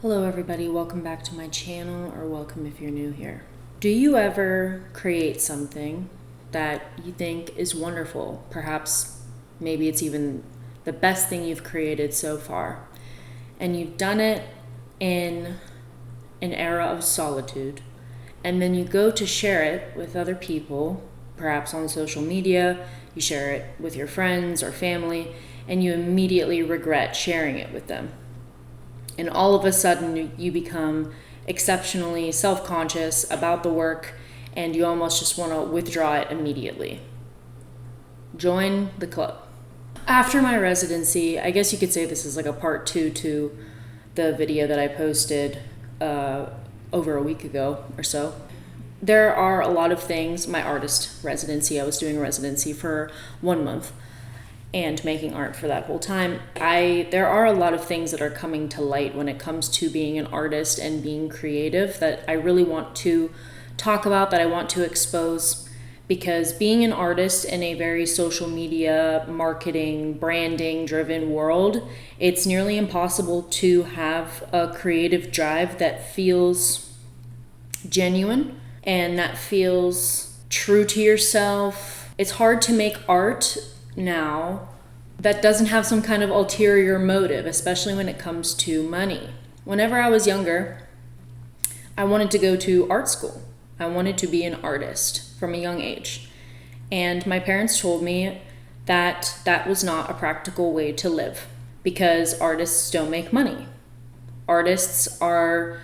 Hello everybody, welcome back to my channel, or welcome if you're new here. Do you ever create something that you think is wonderful? Perhaps maybe it's even the best thing you've created so far, and you've done it in an era of solitude, and then you go to share it with other people, perhaps on social media, you share it with your friends or family, and you immediately regret sharing it with them. And all of a sudden, you become exceptionally self-conscious about the work, and you almost just want to withdraw it immediately. Join the club. After my residency, I guess you could say this is like a part 2 to the video that I posted over a week ago or so. There are a lot of things. My artist residency, I was doing a residency for 1 month and making art for that whole time. There are a lot of things that are coming to light when it comes to being an artist and being creative that I really want to talk about, that I want to expose, because being an artist in a very social media, marketing, branding driven world, it's nearly impossible to have a creative drive that feels genuine and that feels true to yourself. It's hard to make art now that doesn't have some kind of ulterior motive, especially when it comes to money. Whenever I was younger, I wanted to go to art school. I wanted to be an artist from a young age. And my parents told me that that was not a practical way to live because artists don't make money. Artists are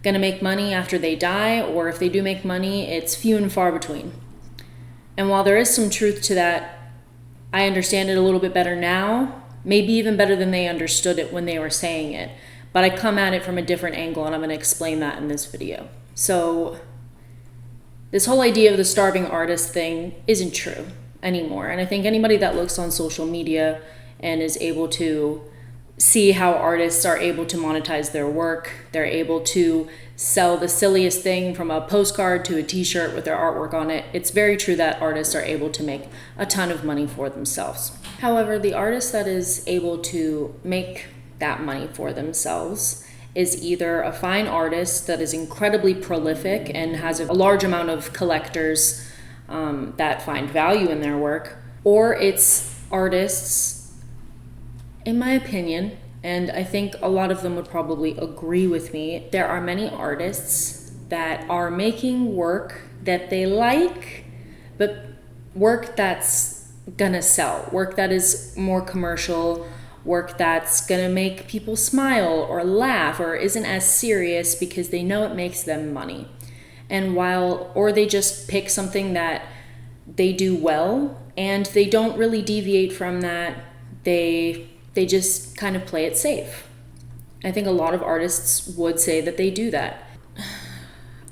going to make money after they die, or if they do make money, it's few and far between. And while there is some truth to that, I understand it a little bit better now, maybe even better than they understood it when they were saying it. But I come at it from a different angle, and I'm going to explain that in this video. So this whole idea of the starving artist thing isn't true anymore. And I think anybody that looks on social media and is able to see how artists are able to monetize their work, they're able to sell the silliest thing from a postcard to a t-shirt with their artwork on it. It's very true that artists are able to make a ton of money for themselves. However, the artist that is able to make that money for themselves is either a fine artist that is incredibly prolific and has a large amount of collectors that find value in their work, or it's artists, in my opinion, and I think a lot of them would probably agree with me, there are many artists that are making work that they like, but work that's gonna sell, work that is more commercial, work that's gonna make people smile or laugh or isn't as serious because they know it makes them money. And or they just pick something that they do well and they don't really deviate from that. They just kind of play it safe. I think a lot of artists would say that they do that.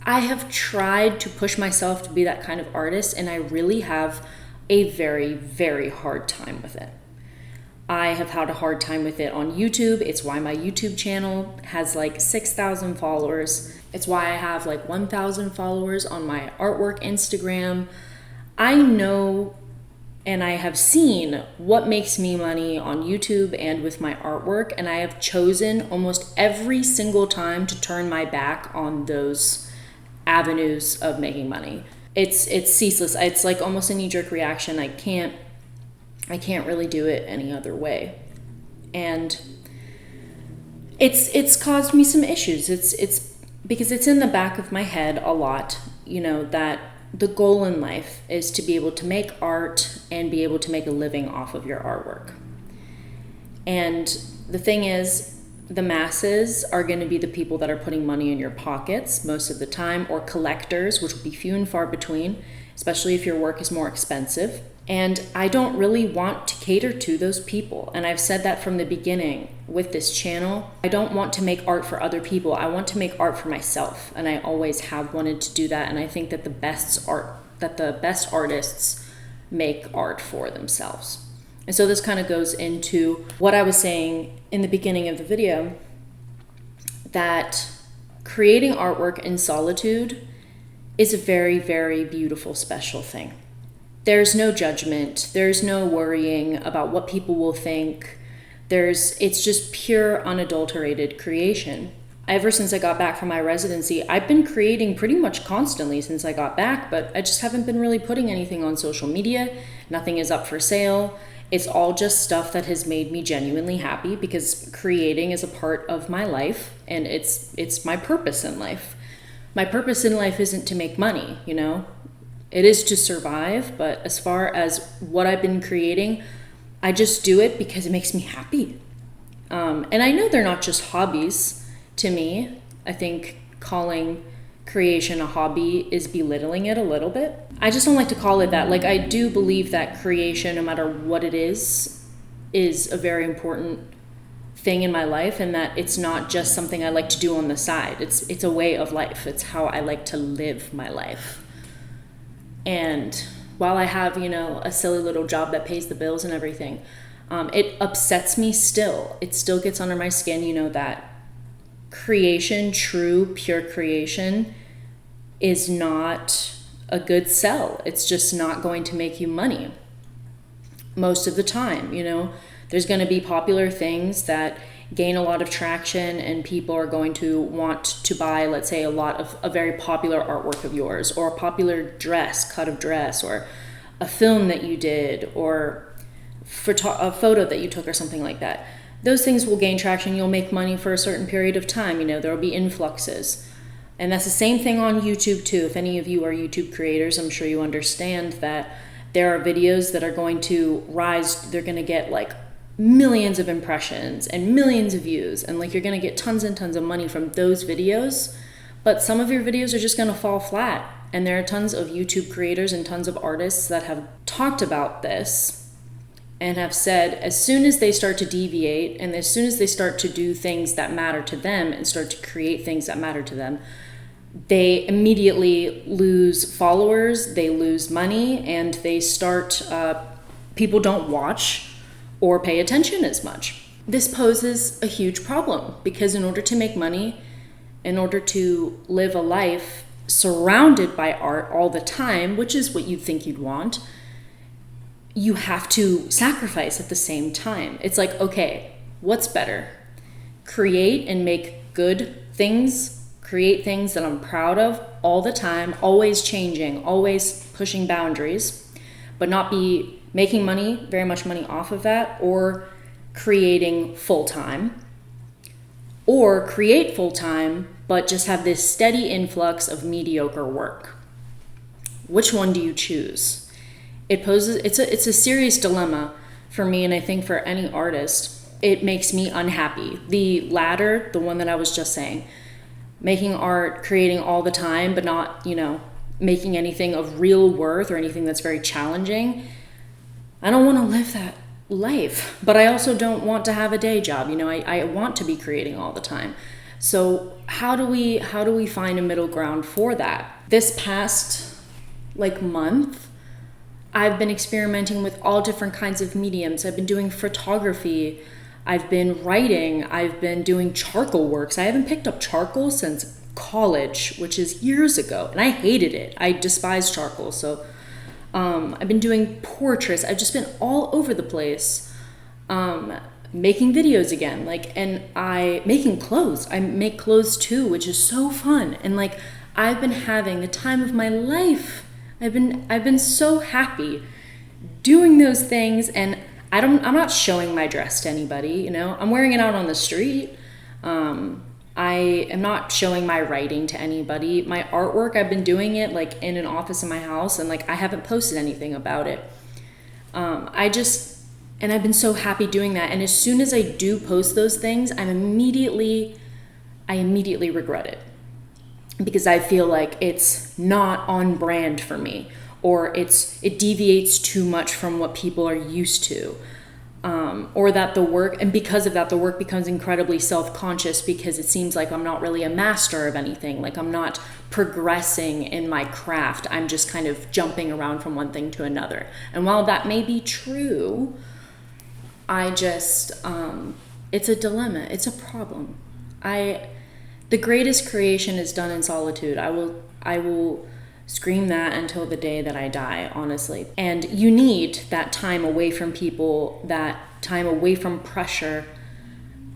I have tried to push myself to be that kind of artist, and I really have a very, very hard time with it. I have had a hard time with it on YouTube. It's why my YouTube channel has like 6,000 followers. It's why I have like 1,000 followers on my artwork Instagram. I know and I have seen what makes me money on YouTube and with my artwork, and I have chosen almost every single time to turn my back on those avenues of making money. It's ceaseless. It's like almost a knee-jerk reaction. I can't really do it any other way. And it's caused me some issues. It's because it's in the back of my head a lot, that the goal in life is to be able to make art and be able to make a living off of your artwork. And the thing is, the masses are going to be the people that are putting money in your pockets most of the time, or collectors, which will be few and far between, especially if your work is more expensive. And I don't really want to cater to those people. And I've said that from the beginning with this channel. I don't want to make art for other people. I want to make art for myself. And I always have wanted to do that. And I think that the best artists make art for themselves. And so this kind of goes into what I was saying in the beginning of the video, that creating artwork in solitude is a very, very beautiful, special thing. There's no judgment. There's no worrying about what people will think. It's just pure, unadulterated creation. ever since I got back from my residency, I've been creating pretty much constantly since I got back, but I just haven't been really putting anything on social media. Nothing is up for sale. It's all just stuff that has made me genuinely happy, because creating is a part of my life, and it's my purpose in life. My purpose in life isn't to make money, you know? It is to survive, but as far as what I've been creating, I just do it because it makes me happy. And I know they're not just hobbies to me. I think calling creation a hobby is belittling it a little bit. I just don't like to call it that. Like, I do believe that creation, no matter what it is a very important thing in my life, and that it's not just something I like to do on the side. It's a way of life. It's how I like to live my life. And while I have, a silly little job that pays the bills and everything, it upsets me still. It still gets under my skin, that creation, true, pure creation, is not a good sell. It's just not going to make you money most of the time. There's going to be popular things that gain a lot of traction, and people are going to want to buy, let's say, a lot of a very popular artwork of yours, or a popular cut of dress, or a film that you did, or a photo that you took, or something like that. Those things will gain traction. You'll make money for a certain period of time. There will be influxes. And that's the same thing on YouTube too. If any of you are YouTube creators, I'm sure you understand that there are videos that are going to rise. They're going to get like millions of impressions and millions of views, and like you're going to get tons and tons of money from those videos. But some of your videos are just going to fall flat. And there are tons of YouTube creators and tons of artists that have talked about this and have said, as soon as they start to deviate, and as soon as they start to do things that matter to them and start to create things that matter to them, they immediately lose followers, they lose money, and they start, people don't watch or pay attention as much. This poses a huge problem, because in order to make money, in order to live a life surrounded by art all the time, which is what you'd think you'd want, you have to sacrifice at the same time. It's like, okay, what's better? Create and make good things, create things that I'm proud of all the time, always changing, always pushing boundaries, but not be making money, very much money off of that, or creating full-time, or create full-time, but just have this steady influx of mediocre work. Which one do you choose? It's a serious dilemma for me, and I think for any artist. It makes me unhappy. The latter, the one that I was just saying, making art, creating all the time, but not, making anything of real worth or anything that's very challenging. I don't want to live that life, but I also don't want to have a day job. I want to be creating all the time. So how do we find a middle ground for that? This past month, I've been experimenting with all different kinds of mediums. I've been doing photography, I've been writing, I've been doing charcoal works. I haven't picked up charcoal since college, which is years ago, and I hated it. I despised charcoal. So I've been doing portraits. I've just been all over the place, making videos again, and making clothes. I make clothes too, which is so fun. And I've been having the time of my life. I've been so happy doing those things, and I'm not showing my dress to anybody, I'm wearing it out on the street. I am not showing my writing to anybody. My artwork, I've been doing it in an office in my house, and I haven't posted anything about it. And I've been so happy doing that. And as soon as I do post those things, I immediately regret it, because I feel like it's not on brand for me, or it deviates too much from what people are used to, or that because of that, the work becomes incredibly self-conscious, because it seems like I'm not really a master of anything, I'm not progressing in my craft. I'm just kind of jumping around from one thing to another. And while that may be true, it's a dilemma. It's a problem. The greatest creation is done in solitude. I will scream that until the day that I die, honestly. And you need that time away from people, that time away from pressure,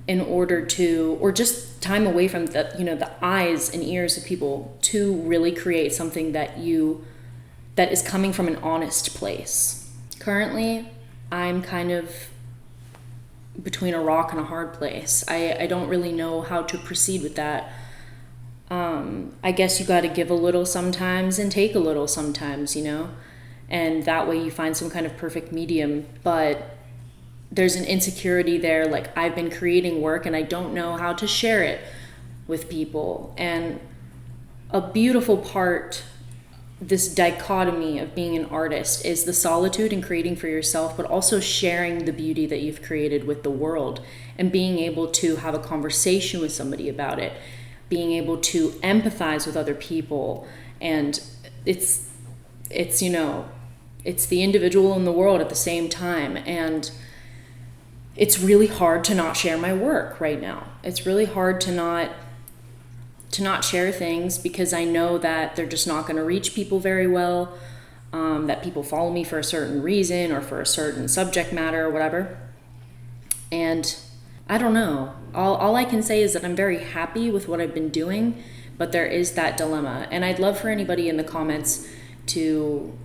in order to, or just time away from the, the eyes and ears of people to really create something that is coming from an honest place. Currently, I'm kind of between a rock and a hard place. I don't really know how to proceed with that. I guess you got to give a little sometimes and take a little sometimes, and that way you find some kind of perfect medium. But there's an insecurity there, like I've been creating work and I don't know how to share it with people. And a beautiful part, this dichotomy of being an artist, is the solitude in creating for yourself, but also sharing the beauty that you've created with the world and being able to have a conversation with somebody about it, being able to empathize with other people. And it's the individual and the world at the same time. And it's really hard to not share my work right now. It's really hard to not share things because I know that they're just not going to reach people very well, that people follow me for a certain reason or for a certain subject matter or whatever. And I don't know. All I can say is that I'm very happy with what I've been doing, but there is that dilemma. And I'd love for anybody in the comments to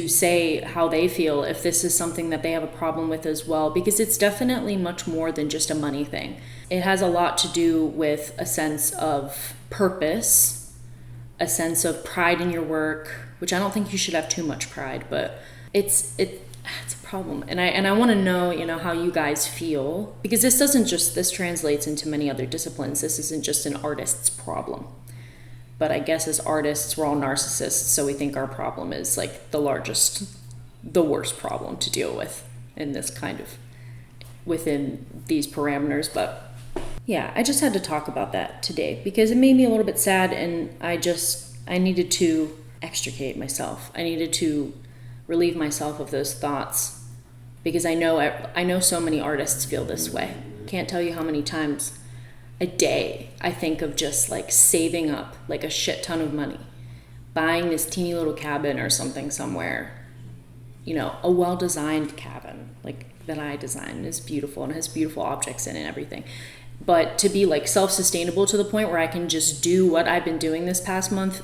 say how they feel, if this is something that they have a problem with as well, because it's definitely much more than just a money thing. It has a lot to do with a sense of purpose, a sense of pride in your work, which I don't think you should have too much pride, but it's a problem. And I want to know, how you guys feel, because this translates into many other disciplines. This isn't just an artist's problem. But I guess as artists, we're all narcissists, so we think our problem is like the worst problem to deal with in this kind of, within these parameters. But yeah, I just had to talk about that today because it made me a little bit sad, and I needed to extricate myself. I needed to relieve myself of those thoughts because I know so many artists feel this way. Can't tell you how many times a day I think of just like saving up like a shit ton of money, buying this teeny little cabin or something somewhere, a well-designed cabin like that I designed. Is beautiful and has beautiful objects in it and everything, but to be like self-sustainable to the point where I can just do what I've been doing this past month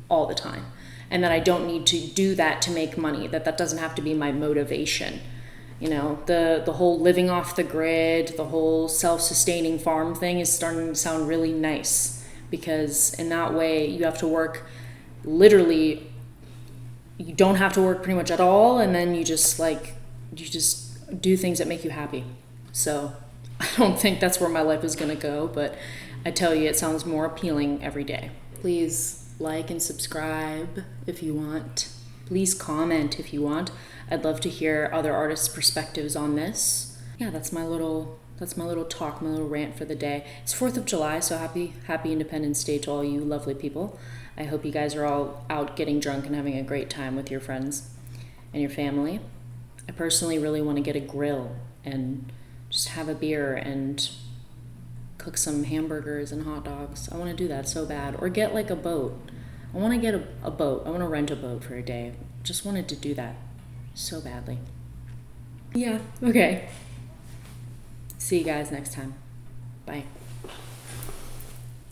all the time, and that I don't need to do that to make money, that doesn't have to be my motivation. The whole living off the grid, the whole self-sustaining farm thing is starting to sound really nice, because in that way you have to work literally, you don't have to work pretty much at all, and then you just do things that make you happy. So I don't think that's where my life is going to go, but I tell you, it sounds more appealing every day. Please like and subscribe if you want. Please comment if you want. I'd love to hear other artists' perspectives on this. Yeah, that's my little talk, my little rant for the day. It's 4th of July, so happy Independence Day to all you lovely people. I hope you guys are all out getting drunk and having a great time with your friends and your family. I personally really want to get a grill and just have a beer and cook some hamburgers and hot dogs. I want to do that so bad. Or get like a boat. I want to get a boat. I want to rent a boat for a day. Just wanted to do that so badly. Yeah, okay. See you guys next time. Bye.